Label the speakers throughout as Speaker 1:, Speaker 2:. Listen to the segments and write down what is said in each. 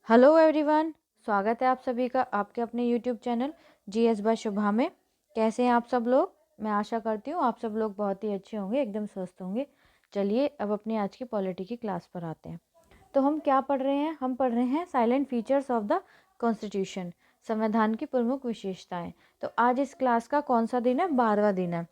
Speaker 1: Hello everyone, स्वागत है आप सभी का आपके अपने यूट्यूब चैनल जीएस बाय शुभा में। कैसे हैं आप सब लोग? मैं आशा करती हूँ आप सब लोग बहुत ही अच्छे होंगे, एकदम स्वस्थ होंगे। चलिए अब अपनी आज की पॉलिटी की क्लास पर आते हैं। तो हम क्या पढ़ रहे हैं? हम पढ़ रहे हैं salient features of the constitution, संविधान की प्रमुख विशेषताएं। तो आज इस क्लास का कौन सा दिन है? 12वां दिन है।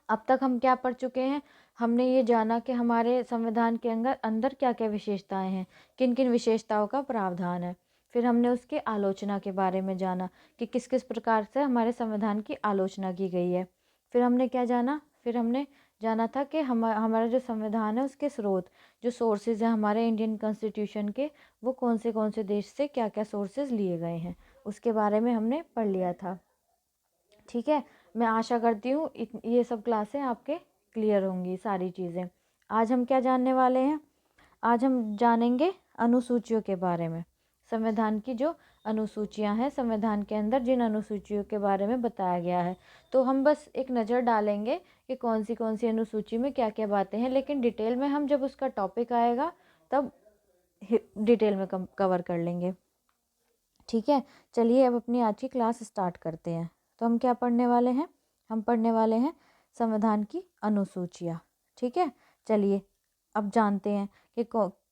Speaker 1: अब तक हम क्या पढ़ चुके हैं? हमने ये जाना कि हमारे संविधान के अंदर अंदर क्या क्या विशेषताएं हैं, किन किन विशेषताओं का प्रावधान है। फिर हमने उसकी आलोचना के बारे में जाना कि किस किस प्रकार से हमारे संविधान की आलोचना की गई है। फिर हमने क्या जाना? फिर हमने जाना था कि हमारा जो संविधान है उसके स्रोत, जो सोर्सेज हैं हमारे इंडियन कॉन्स्टिट्यूशन के, वो कौन से देश से क्या क्या सोर्सेज लिए गए हैं, उसके बारे में हमने पढ़ लिया था। ठीक है, मैं आशा करती हूँ ये सब क्लासें आपके क्लियर होंगी सारी चीज़ें। आज हम क्या जानने वाले हैं? आज हम जानेंगे अनुसूचियों के बारे में। संविधान की जो अनुसूचियां हैं, संविधान के अंदर जिन अनुसूचियों के बारे में बताया गया है, तो हम बस एक नज़र डालेंगे कि कौन सी अनुसूची में क्या क्या बातें हैं, लेकिन डिटेल में हम जब उसका टॉपिक आएगा तब डिटेल में कवर कर लेंगे। ठीक है, चलिए अब अपनी आज की क्लास स्टार्ट करते हैं। तो हम क्या पढ़ने वाले हैं? हम पढ़ने वाले हैं संविधान की अनुसूचियाँ। ठीक है, चलिए अब जानते हैं कि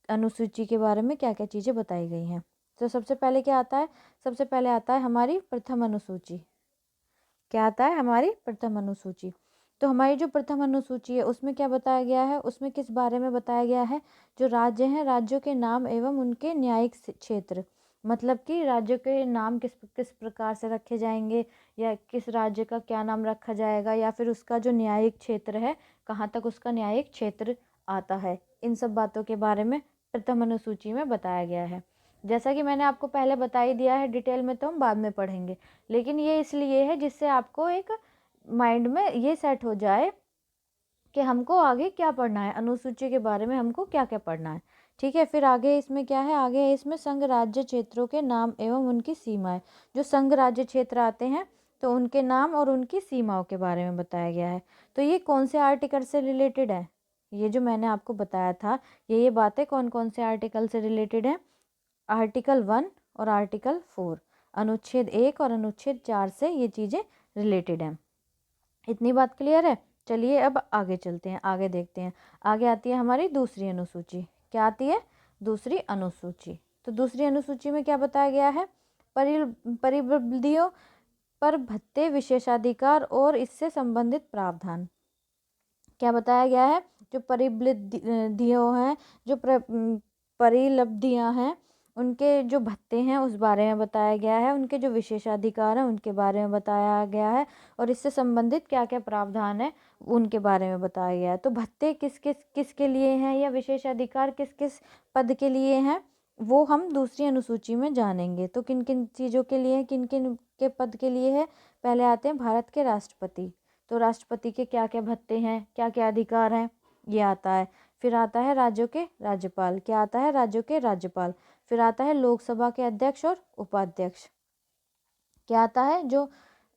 Speaker 1: अनुसूची के बारे में क्या क्या चीज़ें बताई गई हैं। तो सबसे पहले क्या आता है? सबसे पहले आता है हमारी प्रथम अनुसूची। क्या आता है? हमारी प्रथम अनुसूची। तो हमारी जो प्रथम अनुसूची है उसमें क्या बताया गया है? उसमें किस बारे में बताया गया है? जो राज्य हैं, राज्यों के नाम एवं उनके न्यायिक क्षेत्र, मतलब कि राज्यों के नाम किस किस प्रकार से रखे जाएंगे, या किस राज्य का क्या नाम रखा जाएगा, या फिर उसका जो न्यायिक क्षेत्र है, कहाँ तक उसका न्यायिक क्षेत्र आता है, इन सब बातों के बारे में प्रथम अनुसूची में बताया गया है। जैसा कि मैंने आपको पहले बता ही दिया है, डिटेल में तो हम बाद में पढ़ेंगे, लेकिन ये इसलिए है जिससे आपको एक माइंड में ये सेट हो जाए कि हमको आगे क्या पढ़ना है, अनुसूची के बारे में हमको क्या क्या पढ़ना है। ठीक है, फिर आगे इसमें क्या है? आगे है इसमें संघ राज्य क्षेत्रों के नाम एवं उनकी सीमाएं। जो संघ राज्य क्षेत्र आते हैं तो उनके नाम और उनकी सीमाओं के बारे में बताया गया है। तो ये कौन से आर्टिकल से रिलेटेड है? ये जो मैंने आपको बताया था, ये बातें कौन कौन से आर्टिकल से रिलेटेड है? आर्टिकल 1 और आर्टिकल 4, अनुच्छेद 1 और अनुच्छेद 4 से ये चीज़ें रिलेटेड हैं। इतनी बात क्लियर है? चलिए अब आगे चलते हैं, आगे देखते हैं। आगे आती है हमारी दूसरी अनुसूची। क्या आती है? दूसरी अनुसूची। तो दूसरी अनुसूची में क्या बताया गया है? परिबद्धियों पर भत्ते, विशेषाधिकार और इससे संबंधित प्रावधान। क्या बताया गया है? जो परिबद्धियों हैं, जो परिलब्धियां हैं, उनके जो भत्ते हैं उस बारे में बताया गया है, उनके जो विशेषाधिकार हैं उनके बारे में बताया गया है, और इससे संबंधित क्या क्या प्रावधान है उनके बारे में बताया गया है। तो भत्ते किस किस किसके लिए हैं, या विशेषाधिकार किस किस पद के लिए हैं, वो हम दूसरी अनुसूची में जानेंगे। तो किन किन चीज़ों के लिए, किन किन के पद के लिए है? पहले आते हैं भारत के राष्ट्रपति। तो राष्ट्रपति के क्या क्या भत्ते हैं, क्या क्या अधिकार हैं, ये आता है। फिर आता है राज्यों के राज्यपाल। क्या आता है? राज्यों के राज्यपाल। फिर आता है लोकसभा के अध्यक्ष और उपाध्यक्ष। क्या आता है? जो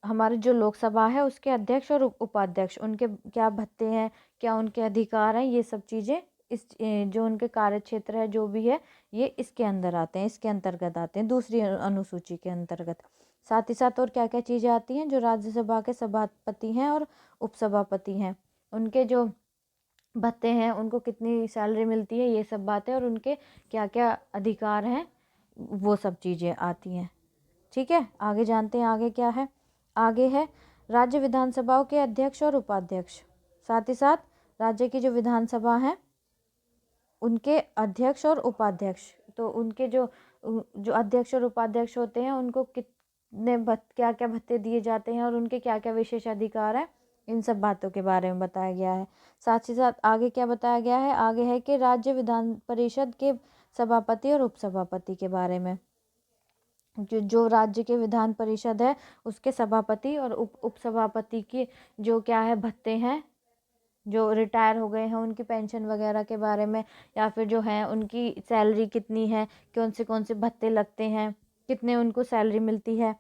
Speaker 1: हमारे जो लोकसभा है उसके अध्यक्ष और उपाध्यक्ष, उनके क्या भत्ते हैं, क्या उनके अधिकार हैं, ये सब चीज़ें इस जो उनके कार्य क्षेत्र है जो भी है, ये इसके अंदर आते हैं, इसके अंतर्गत आते हैं, दूसरी अनुसूची के अंतर्गत। साथ ही साथ और क्या क्या चीज़ें आती हैं? जो राज्यसभा के सभापति हैं और उपसभापति हैं, उनके जो भत्ते हैं, उनको कितनी सैलरी मिलती है, ये सब बातें, और उनके क्या क्या अधिकार हैं, वो सब चीज़ें आती हैं। ठीक है, आगे जानते हैं आगे क्या है। आगे है राज्य विधानसभाओं के अध्यक्ष और उपाध्यक्ष। साथ ही साथ राज्य की जो विधानसभा है उनके अध्यक्ष और उपाध्यक्ष, तो उनके जो जो अध्यक्ष और उपाध्यक्ष होते हैं उनको कितने क्या क्या भत्ते दिए जाते हैं और उनके क्या क्या विशेष अधिकार हैं, इन सब बातों के बारे में बताया गया है। साथ ही साथ आगे क्या बताया गया है? आगे है कि राज्य विधान परिषद के सभापति और उपसभापति के बारे में। जो राज्य के विधान परिषद है उसके सभापति और उपसभापति की जो क्या है भत्ते हैं, जो रिटायर हो गए हैं उनकी पेंशन वगैरह के बारे में, या फिर जो है उनकी सैलरी कितनी है, कौन से भत्ते लगते हैं, कितने उनको सैलरी मिलती है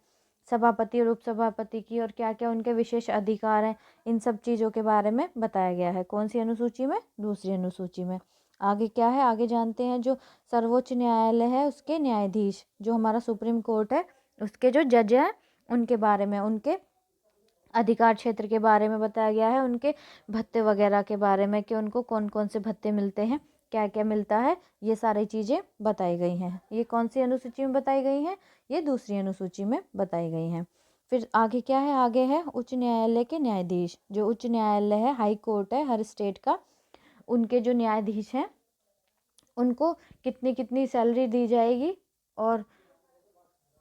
Speaker 1: सभापति और उपसभापति की, और क्या क्या उनके विशेष अधिकार हैं, इन सब चीज़ों के बारे में बताया गया है। कौन सी अनुसूची में? दूसरी अनुसूची में। आगे क्या है, आगे जानते हैं जो सर्वोच्च न्यायालय है उसके न्यायाधीश, जो हमारा सुप्रीम कोर्ट है उसके जो जज हैं उनके बारे में, उनके अधिकार क्षेत्र के बारे में बताया गया है, उनके भत्ते वगैरह के बारे में कि उनको कौन कौन से भत्ते मिलते हैं, क्या क्या मिलता है, ये सारी चीज़ें बताई गई हैं। ये कौन सी अनुसूची में बताई गई हैं, ये दूसरी अनुसूची में बताई गई हैं। फिर आगे क्या है, आगे है उच्च न्यायालय के न्यायाधीश। जो उच्च न्यायालय है, हाई कोर्ट है हर स्टेट का, उनके जो न्यायाधीश हैं उनको कितनी कितनी सैलरी दी जाएगी और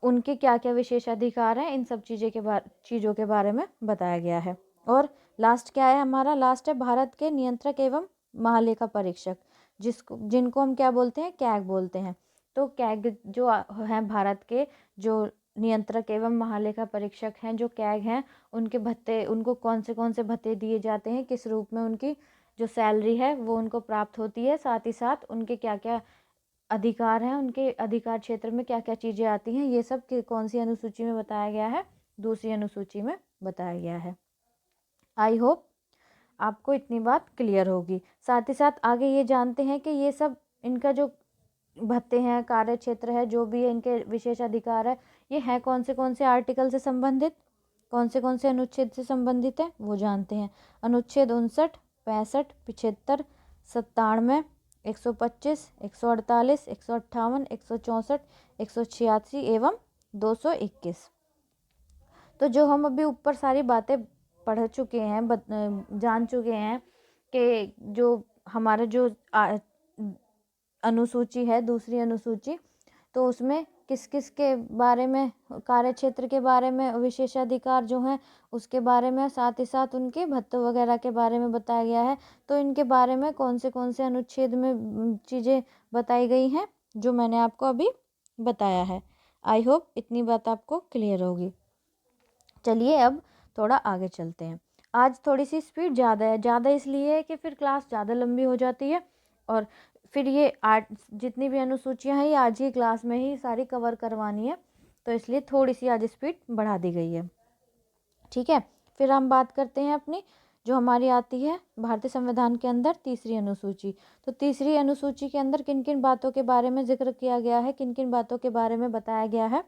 Speaker 1: उनके क्या क्या विशेष अधिकार हैं, इन सब चीज़ों के बारे में बताया गया है। और लास्ट क्या है हमारा, लास्ट है भारत के नियंत्रक एवं महालेखा परीक्षक, जिनको हम क्या बोलते हैं, कैग बोलते हैं। तो कैग जो हैं भारत के जो नियंत्रक एवं महालेखा परीक्षक हैं, जो कैग हैं, उनके भत्ते, उनको कौन से भत्ते दिए जाते हैं, किस रूप में उनकी जो सैलरी है वो उनको प्राप्त होती है, साथ ही साथ उनके क्या क्या अधिकार हैं, उनके अधिकार क्षेत्र में क्या क्या चीज़ें आती हैं, ये सब कौन सी अनुसूची में बताया गया है, दूसरी अनुसूची में बताया गया है। आई होप आपको इतनी बात क्लियर होगी। साथ ही साथ आगे ये जानते हैं कि ये सब इनका जो भत्ते हैं, कार्य क्षेत्र है, जो भी है इनके विशेष अधिकार है, ये हैं कौन से आर्टिकल से संबंधित, कौन से अनुच्छेद से संबंधित है, वो जानते हैं। अनुच्छेद 59, 65, 75, 97, 125, 148, 158, 164, 186 एवं 221। तो जो हम अभी ऊपर सारी बातें पढ़ चुके हैं, जान चुके हैं कि जो हमारा जो अनुसूची है, दूसरी अनुसूची, तो उसमें किस किस के बारे में, कार्य क्षेत्र के बारे में, विशेषाधिकार जो हैं उसके बारे में, साथ ही साथ उनके भत्ते वगैरह के बारे में बताया गया है। तो इनके बारे में कौन से अनुच्छेद में चीज़ें बताई गई हैं जो मैंने आपको अभी बताया है। आई होप इतनी बात आपको क्लियर होगी। चलिए अब थोड़ा आगे चलते हैं। आज थोड़ी सी स्पीड ज़्यादा है, ज़्यादा इसलिए है कि फिर क्लास ज़्यादा लंबी हो जाती है और फिर ये आर्ट जितनी भी अनुसूचियां हैं ये आज ही क्लास में ही सारी कवर करवानी है, तो इसलिए थोड़ी सी आज स्पीड बढ़ा दी गई है। ठीक है, फिर हम बात करते हैं अपनी जो हमारी आती है भारतीय संविधान के अंदर तीसरी अनुसूची। तो तीसरी अनुसूची के अंदर किन किन बातों के बारे में जिक्र किया गया है, किन किन बातों के बारे में बताया गया है,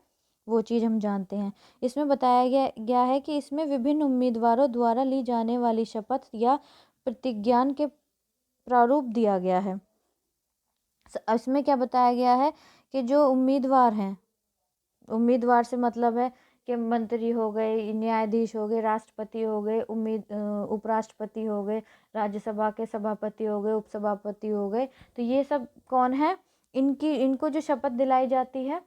Speaker 1: वो चीज़ हम जानते हैं। इसमें बताया गया है कि इसमें विभिन्न उम्मीदवारों द्वारा ली जाने वाली शपथ या प्रतिज्ञान के प्रारूप दिया गया है। इसमें क्या बताया गया है कि जो उम्मीदवार हैं, उम्मीदवार से मतलब है कि मंत्री हो गए, न्यायाधीश हो गए, राष्ट्रपति हो गए, उपराष्ट्रपति हो गए, राज्यसभा के सभापति हो गए, उपसभापति हो गए, तो ये सब कौन है, इनको जो शपथ दिलाई जाती है,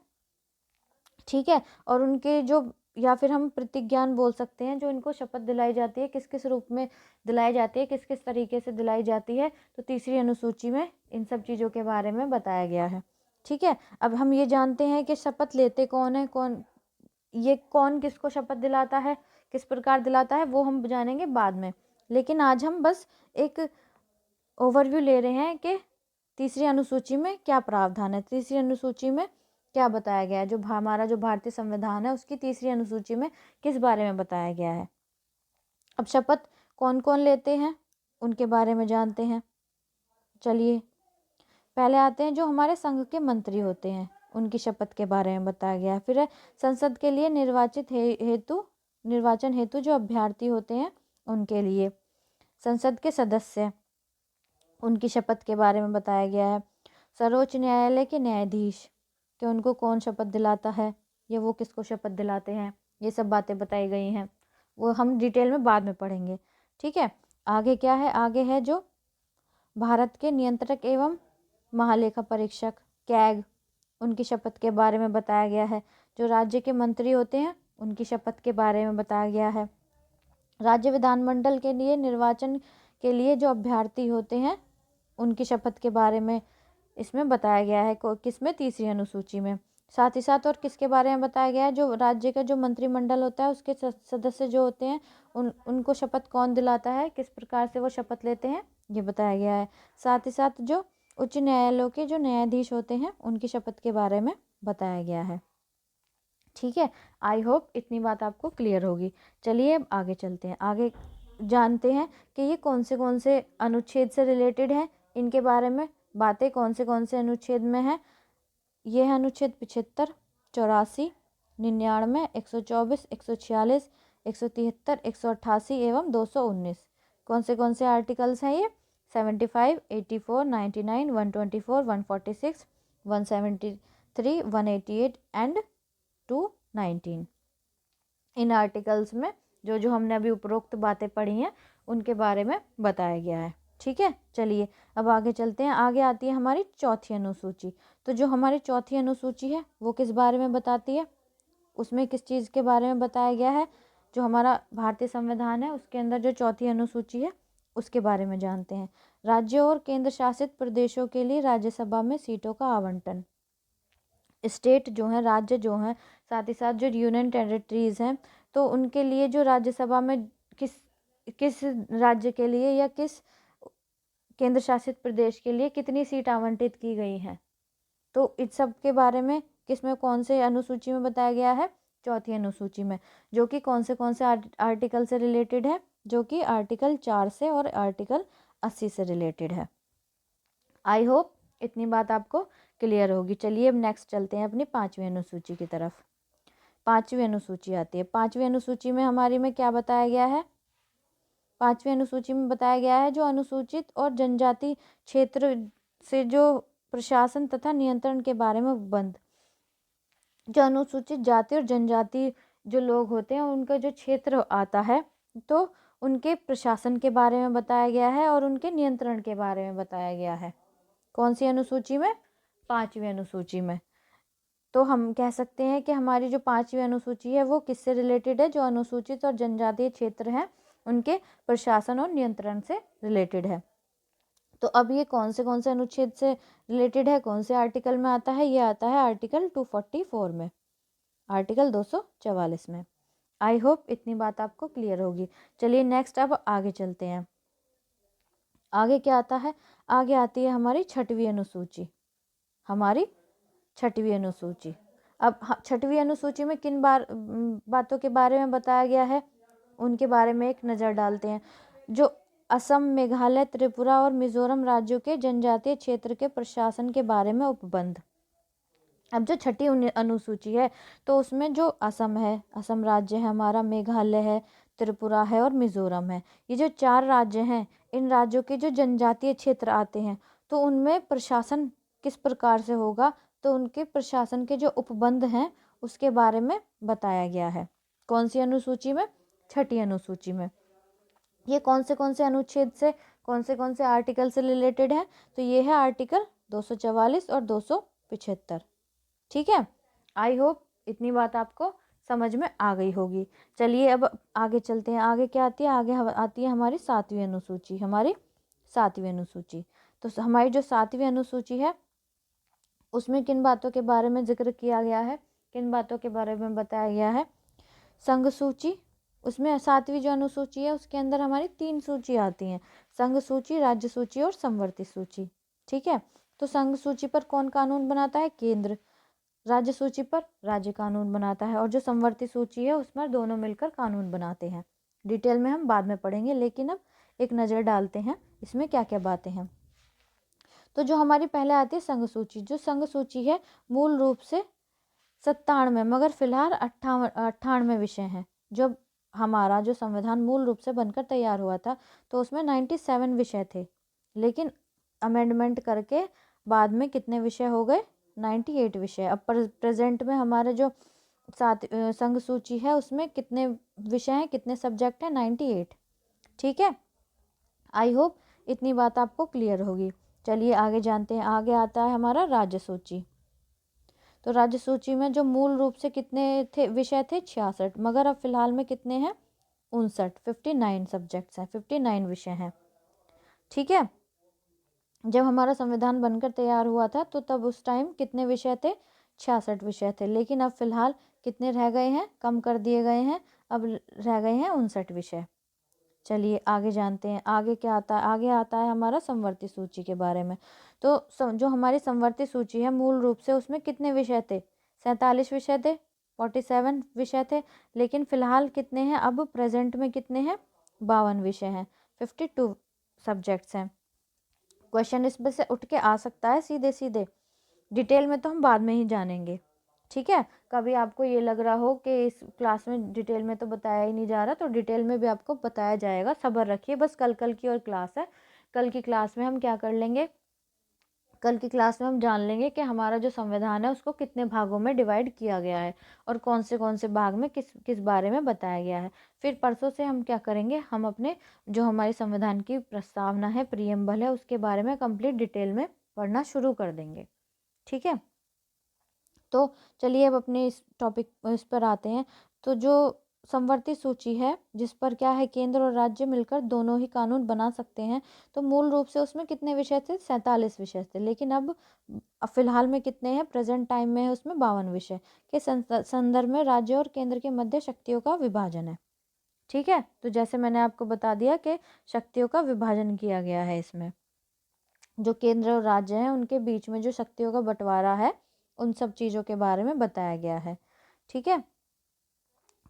Speaker 1: ठीक है, और उनके जो, या फिर हम प्रतिज्ञान बोल सकते हैं, जो इनको शपथ दिलाई जाती है, किस किस रूप में दिलाई जाती है, किस किस तरीके से दिलाई जाती है, तो तीसरी अनुसूची में इन सब चीज़ों के बारे में बताया गया है। ठीक है, अब हम ये जानते हैं कि शपथ लेते कौन है, कौन किसको शपथ दिलाता है, किस प्रकार दिलाता है, वो हम जानेंगे बाद में। लेकिन आज हम बस एक ओवरव्यू ले रहे हैं कि तीसरी अनुसूची में क्या प्रावधान है, तीसरी अनुसूची में क्या बताया गया है, जो हमारा जो भारतीय संविधान है उसकी तीसरी अनुसूची में किस बारे में बताया गया है। अब शपथ कौन कौन लेते हैं उनके बारे में जानते हैं। चलिए पहले आते हैं जो हमारे संघ के मंत्री होते हैं, उनकी शपथ के बारे में बताया गया है। फिर है संसद के लिए निर्वाचन हेतु जो अभ्यर्थी होते हैं उनके लिए, संसद के सदस्य, उनकी शपथ के बारे में बताया गया है। सर्वोच्च न्यायालय के न्यायाधीश कि उनको कौन शपथ दिलाता है या वो किसको शपथ दिलाते हैं, ये सब बातें बताई गई हैं, वो हम डिटेल में बाद में पढ़ेंगे। ठीक है, आगे क्या है, आगे है जो भारत के नियंत्रक एवं महालेखा परीक्षक कैग, उनकी शपथ के बारे में बताया गया है। जो राज्य के मंत्री होते हैं उनकी शपथ के बारे में बताया गया है। राज्य विधानमंडल के लिए निर्वाचन के लिए जो अभ्यर्थी होते हैं उनकी शपथ के बारे में इसमें बताया गया है, किसमें, तीसरी अनुसूची में। साथ ही साथ और किसके बारे में बताया गया है, जो राज्य का जो मंत्रिमंडल होता है उसके सदस्य जो होते हैं उनको शपथ कौन दिलाता है, किस प्रकार से वो शपथ लेते हैं, ये बताया गया है। साथ ही साथ जो उच्च न्यायालयों के जो न्यायाधीश होते हैं उनकी शपथ के बारे में बताया गया है। ठीक है, आई होप इतनी बात आपको क्लियर होगी। चलिए अब आगे चलते हैं, आगे जानते हैं कि ये कौन से अनुच्छेद से रिलेटेड है, इनके बारे में बातें कौन से अनुच्छेद में है? ये है अनुच्छेद 75, 84, 99, 124, 146, 173, 188 एवं 219। कौन से आर्टिकल्स हैं ये? 75, 84, 99, 124, 146, 173, 188 एंड 219। इन आर्टिकल्स में जो हमने अभी उपरोक्त बातें पढ़ी हैं उनके बारे में बताया गया है। ठीक है, चलिए अब आगे चलते हैं। आगे आती है हमारी चौथी अनुसूची। तो जो हमारी चौथी अनुसूची है वो किस बारे में बताती है? उसमें किस चीज़ के बारे में बताया गया है? जो हमारा भारतीय संविधान है उसके अंदर जो चौथी अनुसूची है उसके बारे में जानते हैं। राज्यों और केंद्र शासित प्रदेशों के लिए राज्यसभा में सीटों का आवंटन। स्टेट जो है, राज्य जो है, साथ ही साथ जो यूनियन टेरिटरीज हैं, तो उनके लिए जो राज्यसभा में किस किस राज्य के लिए या किस केंद्र शासित प्रदेश के लिए कितनी सीट आवंटित की गई हैं, तो इस सब के बारे में किसमें कौन से अनुसूची में बताया गया है? चौथी अनुसूची में, जो कि कौन से आर्टिकल से रिलेटेड है? जो कि आर्टिकल 4 से और आर्टिकल 80 से रिलेटेड है। आई होप इतनी बात आपको क्लियर होगी। चलिए अब नेक्स्ट चलते हैं अपनी पांचवी अनुसूची की तरफ। पांचवी अनुसूची आती है। पांचवी अनुसूची में हमारी में क्या बताया गया है? पांचवी अनुसूची में बताया गया है जो अनुसूचित और जनजाति क्षेत्र से जो प्रशासन तथा नियंत्रण के बारे में उपबंध। जो अनुसूचित जाति और जनजाति जो लोग होते हैं उनका जो क्षेत्र आता है, तो उनके प्रशासन के बारे में बताया गया है और उनके नियंत्रण के बारे में बताया गया है। कौन सी अनुसूची में? पांचवी अनुसूची में। तो हम कह सकते हैं कि हमारी जो पांचवी अनुसूची है वो किससे रिलेटेड है? जो अनुसूचित और जनजातीय क्षेत्र हैं उनके प्रशासन और नियंत्रण से रिलेटेड है। तो अब ये कौन से अनुच्छेद से रिलेटेड है? कौन से आर्टिकल में आता है? ये आता है आर्टिकल 244 में, आर्टिकल 244 में। आई होप इतनी बात आपको क्लियर होगी। चलिए नेक्स्ट अब आगे चलते हैं। आगे क्या आता है? आगे आती है हमारी छठवीं अनुसूची। हमारी छठवीं अनुसूची। अब छठवीं अनुसूची में किन बातों के बारे में बताया गया है उनके बारे में एक नज़र डालते हैं। जो असम, मेघालय, त्रिपुरा और मिजोरम राज्यों के जनजातीय क्षेत्र के प्रशासन के बारे में उपबंध। अब जो छठी अनुसूची है तो उसमें जो असम है, असम राज्य है हमारा, मेघालय है, त्रिपुरा है और मिजोरम है, ये जो 4 राज्य हैं, इन राज्यों के जो जनजातीय क्षेत्र आते हैं तो उनमें प्रशासन किस प्रकार से होगा, तो उनके प्रशासन के जो उपबंध हैं उसके बारे में बताया गया है। कौन सी अनुसूची में? छठी अनुसूची में। ये कौन से अनुच्छेद से, कौन से आर्टिकल से रिलेटेड है? तो ये है आर्टिकल 244 और 275। ठीक है, आई होप इतनी बात आपको समझ में आ गई होगी। चलिए अब आगे चलते हैं। आगे क्या आती है? आगे आती है हमारी सातवीं अनुसूची। हमारी सातवीं अनुसूची। तो हमारी जो सातवीं अनुसूची है उसमें किन बातों के बारे में जिक्र किया गया है, किन बातों के बारे में बताया गया है? संघ सूची। उसमें सातवीं जो अनुसूची है उसके अंदर हमारी 3 सूची आती हैं, संघ सूची, राज्य सूची और संवर्ती सूची। ठीक है, तो संघ सूची पर कौन कानून बनाता है? केंद्र। राज्य सूची पर राज्य कानून बनाता है और जो संवर्ती सूची है उसमें दोनों मिलकर कानून बनाते हैं। डिटेल में हम बाद में पढ़ेंगे, लेकिन अब एक नज़र डालते हैं इसमें क्या क्या बातें हैं। तो जो हमारी पहले आती है संघ सूची। जो संघ सूची है मूल रूप से 97 मगर फिलहाल 98 विषय हैं। जब हमारा जो संविधान मूल रूप से बनकर तैयार हुआ था तो उसमें 97 विषय थे, लेकिन अमेंडमेंट करके बाद में कितने विषय हो गए? 98 विषय। अब प्रेजेंट में हमारे जो संघ सूची है उसमें कितने विषय हैं, कितने सब्जेक्ट हैं? 98। ठीक है, आई होप इतनी बात आपको क्लियर होगी। चलिए आगे जानते हैं। आगे आता है हमारा राज्य सूची। तो राज्य सूची में जो मूल रूप से कितने थे विषय थे? 66, मगर अब फिलहाल में कितने हैं? 59, 59 सब्जेक्ट्स हैं, 59 विषय हैं। ठीक है, जब हमारा संविधान बनकर तैयार हुआ था तो तब उस टाइम कितने विषय थे? 66 विषय थे, लेकिन अब फिलहाल कितने रह गए हैं? कम कर दिए गए हैं, अब रह गए हैं 59 विषय। चलिए आगे जानते हैं। आगे क्या आता है? आगे आता है हमारा संवर्ती सूची के बारे में। तो जो हमारी संवर्ती सूची है मूल रूप से उसमें कितने विषय थे? 47 विषय थे, 47 विषय थे, लेकिन फिलहाल कितने हैं? अब प्रेजेंट में कितने हैं? 52 विषय हैं, 52 सब्जेक्ट्स हैं। क्वेश्चन इसमें से उठ के आ सकता है सीधे सीधे, डिटेल में तो हम बाद में ही जानेंगे। ठीक है, कभी आपको ये लग रहा हो कि इस क्लास में डिटेल में तो बताया ही नहीं जा रहा, तो डिटेल में भी आपको बताया जाएगा, सब्र रखिए। बस कल कल की और क्लास है, कल की क्लास में हम क्या कर लेंगे, कल की क्लास में हम जान लेंगे कि हमारा जो संविधान है उसको कितने भागों में डिवाइड किया गया है और कौन से भाग में किस किस बारे में बताया गया है। फिर परसों से हम क्या करेंगे, हम अपने जो हमारे संविधान की प्रस्तावना है, प्रियम्बल है, उसके बारे में कंप्लीट डिटेल में पढ़ना शुरू कर देंगे। ठीक है, तो चलिए अब अपने इस टॉपिक इस पर आते हैं। तो जो समवर्ती सूची है, जिस पर क्या है, केंद्र और राज्य मिलकर दोनों ही कानून बना सकते हैं, तो मूल रूप से उसमें कितने विषय थे, 47 विषय थे। लेकिन अब फिलहाल में कितने हैं, प्रेजेंट टाइम में है उसमें 52 विषय के संदर्भ में राज्य और केंद्र के मध्य शक्तियों का विभाजन है। ठीक है, तो जैसे मैंने आपको बता दिया कि शक्तियों का विभाजन किया गया है इसमें, जो केंद्र और राज्य हैं उनके बीच में जो शक्तियों का बंटवारा है, उन सब चीज़ों के बारे में बताया गया है। ठीक है,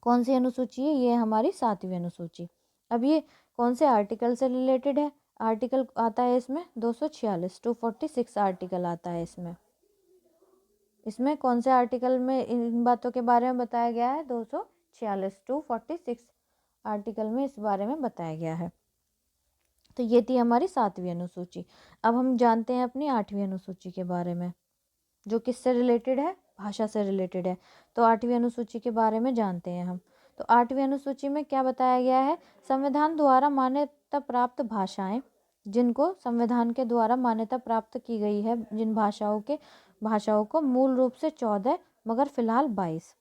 Speaker 1: कौन सी अनुसूची है, ये हमारी 7वीं अनुसूची। अब ये कौन से आर्टिकल से रिलेटेड है, आर्टिकल आता है इसमें 246, 246 आर्टिकल आता है इसमें। इसमें कौन से आर्टिकल में इन बातों के बारे में बताया गया है, 246, 246 आर्टिकल में इस बारे में बताया गया है। तो ये थी हमारी 7वीं अनुसूची। अब हम जानते हैं अपनी 8वीं अनुसूची के बारे में, जो किससे रिलेटेड है, भाषा से रिलेटेड है। तो 8वीं अनुसूची के बारे में जानते हैं हम। तो 8वीं अनुसूची में क्या बताया गया है, संविधान द्वारा मान्यता प्राप्त भाषाएं, जिनको संविधान के द्वारा मान्यता प्राप्त की गई है, जिन भाषाओं को मूल रूप से 14, मगर फिलहाल 22।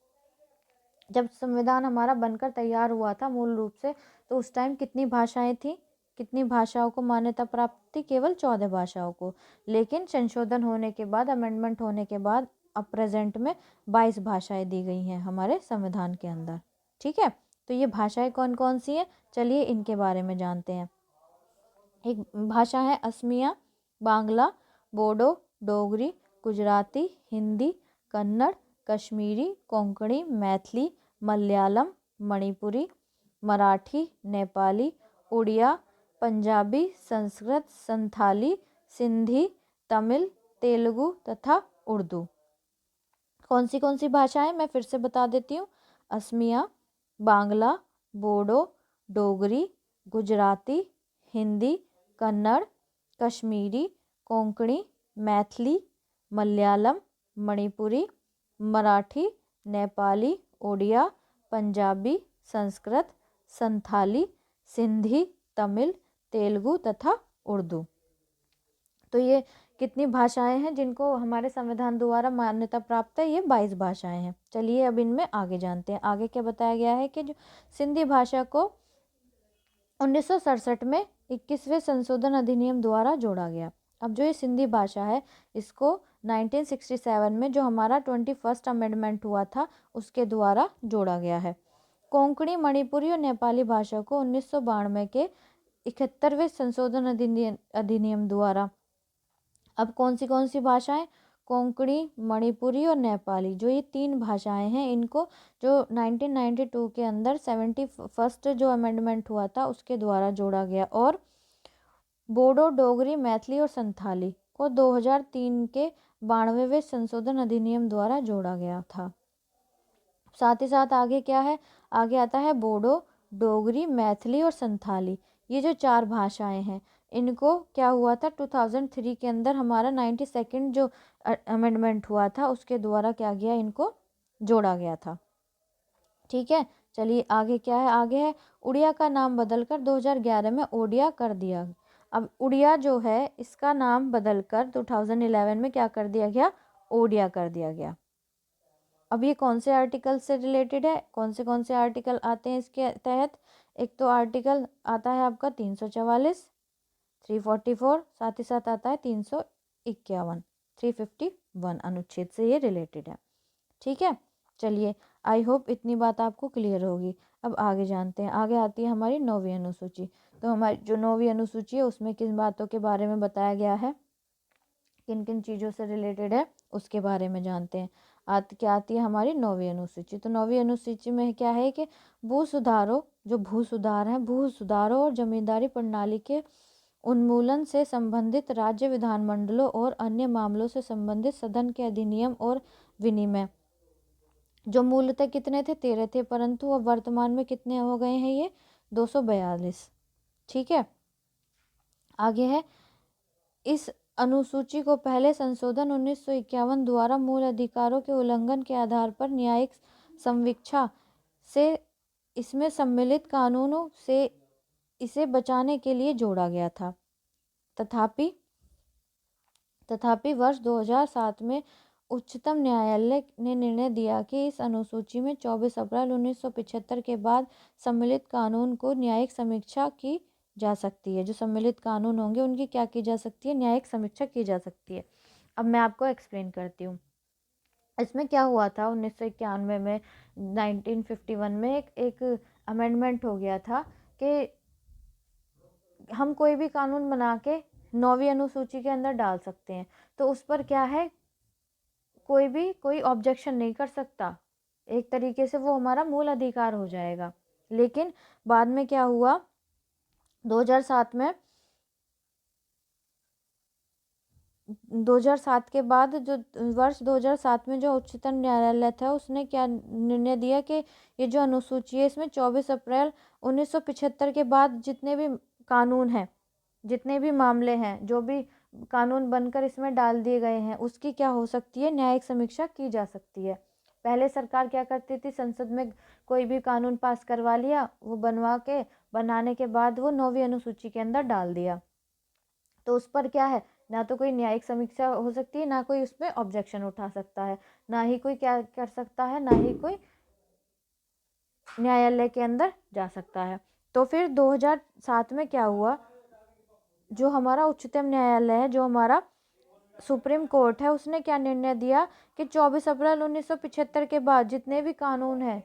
Speaker 1: जब संविधान हमारा बनकर तैयार हुआ था मूल रूप से, तो उस टाइम कितनी भाषाएं थी, कितनी भाषाओं को मान्यता प्राप्त थी, केवल 14 भाषाओं को। लेकिन संशोधन होने के बाद, अमेंडमेंट होने के बाद अब प्रेजेंट में 22 भाषाएं दी गई हैं हमारे संविधान के अंदर। ठीक है, तो ये भाषाएं कौन कौन सी हैं, चलिए इनके बारे में जानते हैं। एक भाषा है असमिया, बांग्ला, बोडो, डोगरी, गुजराती, हिंदी, कन्नड़, कश्मीरी, कोंकणी, मैथिली, मलयालम, मणिपुरी, मराठी, नेपाली, उड़िया, पंजाबी, संस्कृत, संथाली, सिंधी, तमिल, तेलुगु तथा उर्दू। कौन सी भाषाएं, मैं फिर से बता देती हूँ, असमिया, बांग्ला, बोडो, डोगरी, गुजराती, हिंदी, कन्नड़, कश्मीरी, कोंकणी, मैथिली, मलयालम, मणिपुरी, मराठी, नेपाली, उड़िया, पंजाबी, संस्कृत, संथाली, सिंधी, तमिल, तेलुगु तथा उर्दू। तो ये कितनी भाषाएं हैं जिनको हमारे संविधान द्वारा मान्यता प्राप्त है, ये 22 भाषाएं हैं। चलिए अब इनमें आगे जानते हैं। आगे क्या बताया गया है कि जो सिंधी भाषा को 1967 में 21वें संशोधन अधिनियम द्वारा जोड़ा गया। अब जो ये सिंधी भाषा है, इसको 1967 में जो हमारा 21st अमेंडमेंट हुआ था, उसके द्वारा जोड़ा गया है। कोंकणी, मणिपुरी और नेपाली भाषा को 1992 के 71वें संशोधन अधिनियम द्वारा, अब कौन सी भाषाएं, कोंकणी, मणिपुरी और नेपाली, जो ये 3 भाषाएं हैं, इनको जो 1992 के अंदर 71st जो अमेंडमेंट हुआ था उसके द्वारा जोड़ा गया। और बोडो, डोगरी, मैथिली और संथाली को 2003 के 92वें संशोधन अधिनियम द्वारा जोड़ा गया था। साथ ही साथ आगे क्या है, आगे आता है बोडो, डोगरी, मैथिली और संथाली। ये जो 4 भाषाएं हैं, इनको क्या हुआ था, 2003 के अंदर हमारा 92nd जो अमेंडमेंट हुआ था उसके द्वारा क्या गया, इनको जोड़ा गया था। ठीक है, चलिए आगे क्या है, आगे है उड़िया का नाम बदलकर 2011 में ओडिया कर दिया। अब उड़िया जो है, इसका नाम बदलकर 2011 में क्या कर दिया गया, ओडिया कर दिया गया। अब ये कौन से आर्टिकल से रिलेटेड है, कौन से आर्टिकल आते हैं इसके तहत, एक तो आर्टिकल आता है आपका 344, 344, साथ ही साथ आता है 351, 351 अनुच्छेद से ये रिलेटेड है। ठीक है, चलिए आई होप इतनी बात आपको क्लियर होगी। अब आगे जानते हैं, आगे आती है हमारी 9वीं अनुसूची। तो हमारी जो 9वीं अनुसूची है उसमें किन बातों के बारे में बताया गया है, किन किन चीज़ों से रिलेटेड है, उसके बारे में जानते हैं। क्या आती है हमारी 9वीं अनुसूची। तो 9वीं अनुसूची में क्या है कि भू सुधारों, जो भू सुधार हैं, भू सुधारों और जमींदारी प्रणाली के उन्मूलन से संबंधित राज्य विधानमंडलों और अन्य मामलों से संबंधित सदन के अधिनियम और विनिमय, जो मूलतः कितने थे, 13 थे, परंतु अब वर्तमान में कितने हो गए हैं, ये 242। ठीक है, आगे है, इस अनुसूची को पहले संशोधन 1951 द्वारा मूल अधिकारों के उल्लंघन के आधार पर न्यायिक संवीक्षा से इसमें सम्मिलित कानूनों से इसे बचाने के लिए जोड़ा गया था। तथापि वर्ष 2007 में उच्चतम न्यायालय ने निर्णय दिया कि इस अनुसूची में 24 अप्रैल 1975 के बाद सम्मिलित कानून को न्यायिक समीक्षा की जा सकती है। जो सम्मिलित कानून होंगे उनकी क्या की जा सकती है, न्यायिक समीक्षा की जा सकती है। अब मैं आपको एक्सप्लेन करती हूँ। इसमें क्या हुआ था, 1991 में 1951 में एक अमेंडमेंट हो गया था कि हम कोई भी कानून बना के 9वीं अनुसूची के अंदर डाल सकते हैं। तो उस पर क्या है, कोई ऑब्जेक्शन नहीं कर सकता, एक तरीके से वो हमारा मूल अधिकार हो जाएगा। लेकिन बाद में क्या हुआ, 2007 में 2007 के बाद जो वर्ष 2007 में जो उच्चतम न्यायालय था उसने क्या निर्णय दिया कि ये जो अनुसूची है इसमें 24 अप्रैल 1975 के बाद जितने भी कानून हैं, जितने भी मामले हैं, जो भी कानून बनकर इसमें डाल दिए गए हैं, उसकी क्या हो सकती है, न्यायिक समीक्षा की जा सकती है। पहले सरकार क्या करती थी, संसद में कोई भी कानून पास करवा लिया, वो बनाने के बाद वो 9वीं अनुसूची के अंदर डाल दिया, तो उस पर क्या है, ना तो कोई न्यायिक समीक्षा हो सकती है, ना कोई उसमें ऑब्जेक्शन उठा सकता है, ना ही कोई क्या कर सकता है, ना ही कोई न्यायालय के अंदर जा सकता है। तो फिर 2007 में क्या हुआ, जो हमारा उच्चतम न्यायालय है, जो हमारा सुप्रीम कोर्ट है, उसने क्या निर्णय दिया कि 24 अप्रैल 1975 के बाद जितने भी कानून हैं,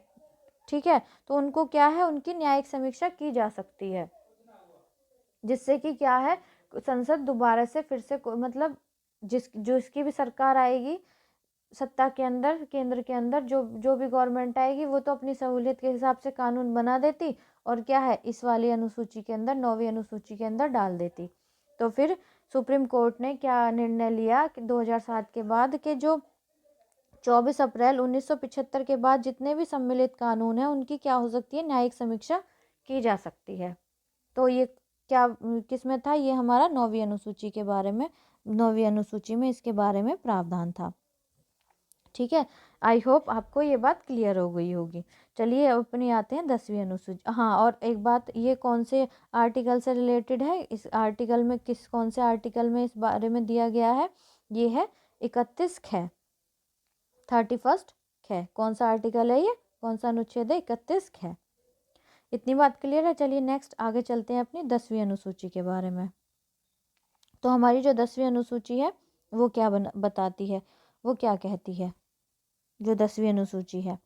Speaker 1: ठीक है, तो उनको क्या है, उनकी न्यायिक समीक्षा की जा सकती है, जिससे कि क्या है, संसद दोबारा से फिर से मतलब जिसकी भी सरकार आएगी सत्ता के अंदर, केंद्र के अंदर जो भी गवर्नमेंट आएगी, वो तो अपनी सहूलियत के हिसाब से कानून बना देती और क्या है, इस वाली अनुसूची के अंदर, 9वीं अनुसूची के अंदर डाल देती। तो फिर सुप्रीम कोर्ट ने क्या निर्णय लिया कि 2007 के बाद के जो 24 अप्रैल 1975 के बाद जितने भी सम्मिलित कानून हैं उनकी क्या हो सकती है, न्यायिक समीक्षा की जा सकती है। तो ये क्या किसमें था, ये हमारा 9वीं अनुसूची के बारे में, 9वीं अनुसूची में इसके बारे में प्रावधान था। ठीक है, आई होप आपको ये बात क्लियर हो गई होगी। चलिए अब अपनी आते हैं 10वीं अनुसूची। हाँ, और एक बात, ये कौन से आर्टिकल से रिलेटेड है, इस आर्टिकल में कौन से आर्टिकल में इस बारे में दिया गया है, ये है 31 ख, 31 ख। कौन सा आर्टिकल है ये, कौन सा अनुच्छेद है, 31 ख। इतनी बात क्लियर है। चलिए नेक्स्ट आगे चलते हैं अपनी 10वीं अनुसूची के बारे में। तो हमारी जो 10वीं अनुसूची है वो क्या बताती है, वो क्या कहती है, जो 10वीं अनुसूची है,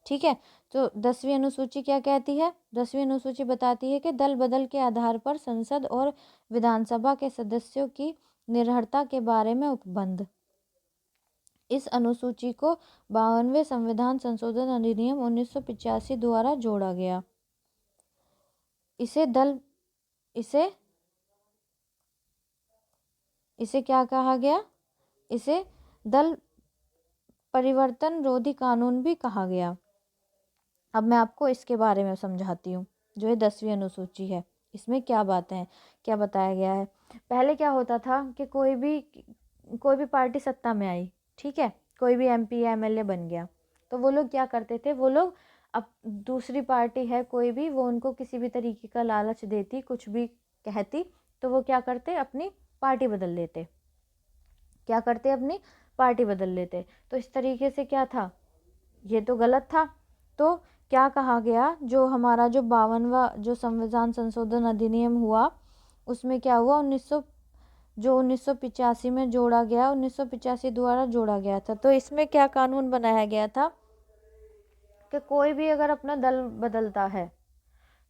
Speaker 1: ठीक है। तो 10वीं अनुसूची क्या कहती है, 10वीं अनुसूची बताती है कि दल बदल के आधार पर संसद और विधानसभा के सदस्यों की निर्भरता के बारे में उपबंध। इस अनुसूची को 52वें संविधान संशोधन अधिनियम 1985 द्वारा जोड़ा गया। इसे क्या कहा गया, इसे दल परिवर्तन रोधी कानून भी कहा गया। अब मैं आपको इसके बारे में समझाती हूँ। जो ये 10वीं अनुसूची है इसमें क्या बातें हैं, क्या बताया गया है। पहले क्या होता था कि कोई भी पार्टी सत्ता में आई, ठीक है, कोई भी MP या MLA बन गया, तो वो लोग क्या करते थे, वो लोग अब दूसरी पार्टी है कोई भी, वो उनको किसी भी तरीके का लालच देती, कुछ भी कहती, तो वो क्या करते, अपनी पार्टी बदल लेते, क्या करते, अपनी पार्टी बदल लेते। तो इस तरीके से क्या था, ये तो गलत था। तो क्या कहा गया, जो हमारा जो 52वां जो संविधान संशोधन अधिनियम हुआ, उसमें क्या हुआ, 1985 में जोड़ा गया, 1985 द्वारा जोड़ा गया था। तो इसमें क्या कानून बनाया गया था कि कोई भी अगर अपना दल बदलता है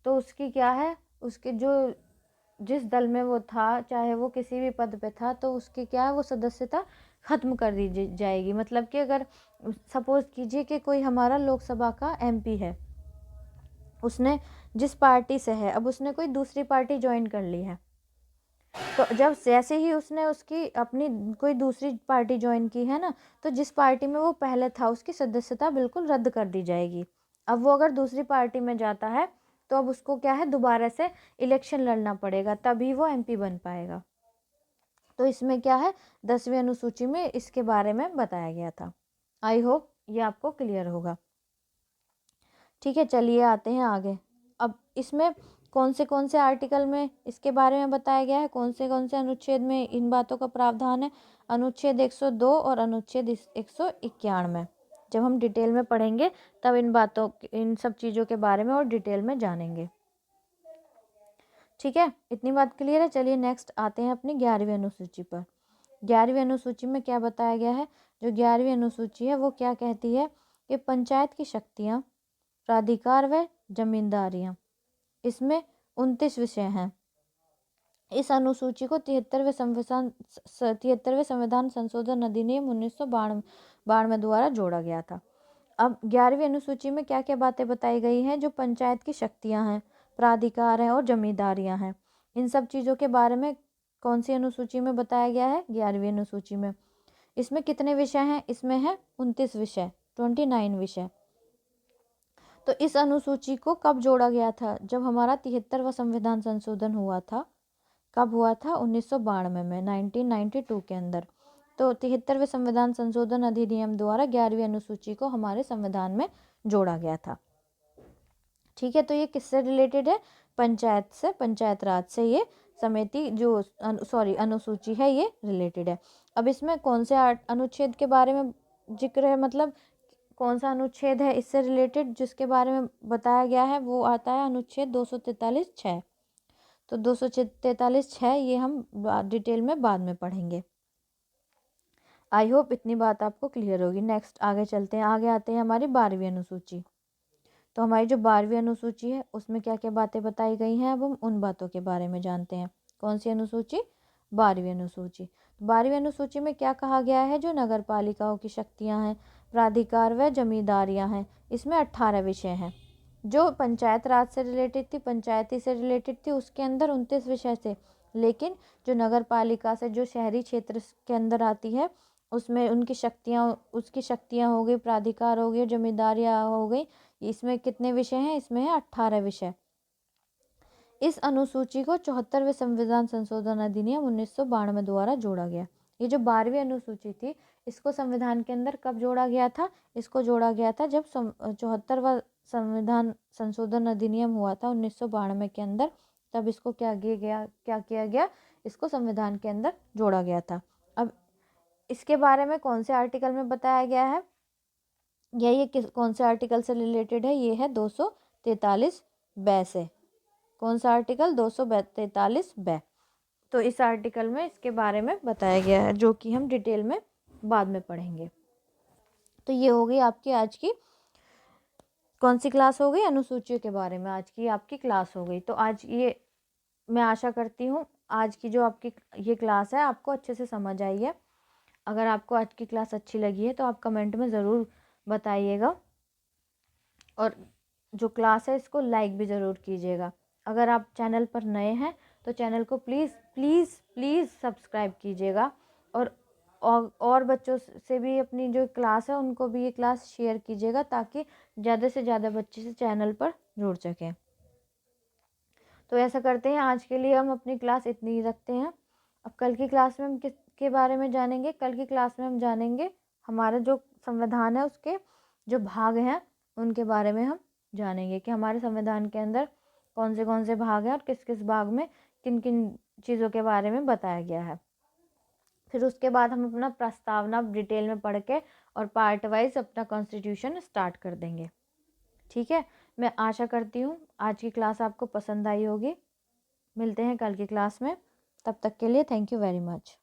Speaker 1: तो उसकी क्या है, उसके जो जिस दल में वो था, चाहे वो किसी भी पद पे था, तो उसकी क्या है, वो सदस्यता खत्म कर दी जाएगी। मतलब कि अगर सपोज कीजिए कि कोई हमारा लोकसभा का MP है, उसने जिस पार्टी से है, अब उसने कोई दूसरी पार्टी ज्वाइन कर ली है, तो जब जैसे ही उसने उसकी अपनी कोई दूसरी पार्टी ज्वाइन की है ना, तो जिस पार्टी में वो पहले था उसकी सदस्यता बिल्कुल रद्द कर दी जाएगी। अब वो अगर दूसरी पार्टी में जाता है तो अब उसको क्या है, दोबारा से इलेक्शन लड़ना पड़ेगा, तभी वो MP बन पाएगा। तो इसमें क्या है, 10वीं अनुसूची में इसके बारे में बताया गया था। आई होप ये आपको क्लियर होगा। ठीक है, चलिए आते हैं आगे। अब इसमें कौन से आर्टिकल में इसके बारे में बताया गया है, कौन से अनुच्छेद में इन बातों का प्रावधान है। अनुच्छेद 102 और अनुच्छेद 191। जब हम डिटेल में पढ़ेंगे तब इन सब चीज़ों के बारे में और डिटेल में जानेंगे। ठीक है, इतनी बात क्लियर है। चलिए नेक्स्ट आते हैं अपनी 11वीं अनुसूची पर। 11वीं अनुसूची में क्या बताया गया है। जो 11वीं अनुसूची है वो क्या कहती है कि पंचायत की शक्तियाँ, प्राधिकार व जमींदारियाँ, इसमें 29 विषय हैं। इस अनुसूची को 73वें संविधान संशोधन अधिनियम 1992 द्वारा जोड़ा गया था। अब 11वीं अनुसूची में क्या क्या बातें बताई गई हैं। जो पंचायत की शक्तियां हैं, प्राधिकार हैं और जमींदारियां हैं, इन सब चीज़ों के बारे में कौन सी अनुसूची में बताया गया है, 11वीं अनुसूची में। इसमें कितने विषय हैं, इसमें है 29 विषय, 29 विषय। तो इस अनुसूची को कब जोड़ा गया था, जब हमारा 73वां संविधान संशोधन हुआ था। कब हुआ था, 1992 में, 1992 के अंदर। तो 73वें संविधान संशोधन अधिनियम द्वारा 11वीं अनुसूची को हमारे संविधान में जोड़ा गया था। ठीक है, तो ये किससे रिलेटेड है, पंचायत से, पंचायत राज से ये समिति जो अनुसूची है ये रिलेटेड है। अब इसमें कौन से अनुच्छेद के बारे में जिक्र है, मतलब कौन सा अनुच्छेद है इससे रिलेटेड जिसके बारे में बताया गया है, वो आता है अनुच्छेद 243(6). तो 243(6) ये हम डिटेल में बाद में पढ़ेंगे। आई होप इतनी बात आपको क्लियर होगी। नेक्स्ट आगे चलते हैं, आगे आते हैं हमारी 12वीं अनुसूची। तो हमारी जो 12वीं अनुसूची है उसमें क्या क्या बातें बताई गई हैं, अब हम उन बातों के बारे में जानते हैं। कौन सी अनुसूची, 12वीं अनुसूची। 12वीं अनुसूची में क्या कहा गया है, जो नगर पालिकाओं की शक्तियाँ हैं, प्राधिकार व जमींदारियाँ हैं, इसमें 18 विषय हैं। जो पंचायत राज से रिलेटेड थी, पंचायती से रिलेटेड थी, उसके अंदर 29 विषय थे। लेकिन जो नगर पालिका से, जो शहरी क्षेत्र के अंदर आती है, उसमें उसकी शक्तियाँ हो गई, प्राधिकार हो गई, जमींदारियाँ हो गई, इसमें कितने विषय हैं, इसमें है 18 विषय। इस अनुसूची को 74वें संविधान संशोधन अधिनियम 1992 द्वारा जोड़ा गया। ये जो 12वीं अनुसूची थी इसको संविधान के अंदर कब जोड़ा गया था, इसको जोड़ा गया था जब 74वां संविधान संशोधन अधिनियम हुआ था 1992 के अंदर। तब इसको क्या किया गया, इसको संविधान के अंदर जोड़ा गया था। अब इसके बारे में कौन से आर्टिकल में बताया गया है, या ये कौन से आर्टिकल से रिलेटेड है, ये है 243(ब) से। कौन सा आर्टिकल, 243(ब). तो इस आर्टिकल में इसके बारे में बताया गया है, जो कि हम डिटेल में बाद में पढ़ेंगे। तो ये हो गई आपकी आज की कौन सी क्लास हो गई, अनुसूचियों के बारे में आज की आपकी क्लास हो गई। तो आज ये मैं आशा करती हूँ आज की जो आपकी ये क्लास है आपको अच्छे से समझ आई है। अगर आपको आज की क्लास अच्छी लगी है तो आप कमेंट में ज़रूर बताइएगा, और जो क्लास है इसको लाइक भी ज़रूर कीजिएगा। अगर आप चैनल पर नए हैं तो चैनल को प्लीज़ प्लीज़ प्लीज़ सब्सक्राइब कीजिएगा, और बच्चों से भी अपनी जो क्लास है उनको भी ये क्लास शेयर कीजिएगा, ताकि ज़्यादा से ज़्यादा बच्चे से चैनल पर जुड़ सकें। तो ऐसा करते हैं, आज के लिए हम अपनी क्लास इतनी ही रखते हैं। अब कल की क्लास में हम किसके बारे में जानेंगे, कल की क्लास में हम जानेंगे हमारा जो संविधान है उसके जो भाग हैं उनके बारे में हम जानेंगे, कि हमारे संविधान के अंदर कौन से भाग हैं और किस किस भाग में किन किन चीज़ों के बारे में बताया गया है। फिर उसके बाद हम अपना प्रस्तावना डिटेल में पढ़ के और पार्ट वाइज अपना कॉन्स्टिट्यूशन स्टार्ट कर देंगे। ठीक है, मैं आशा करती हूँ आज की क्लास आपको पसंद आई होगी। मिलते हैं कल की क्लास में, तब तक के लिए थैंक यू वेरी मच।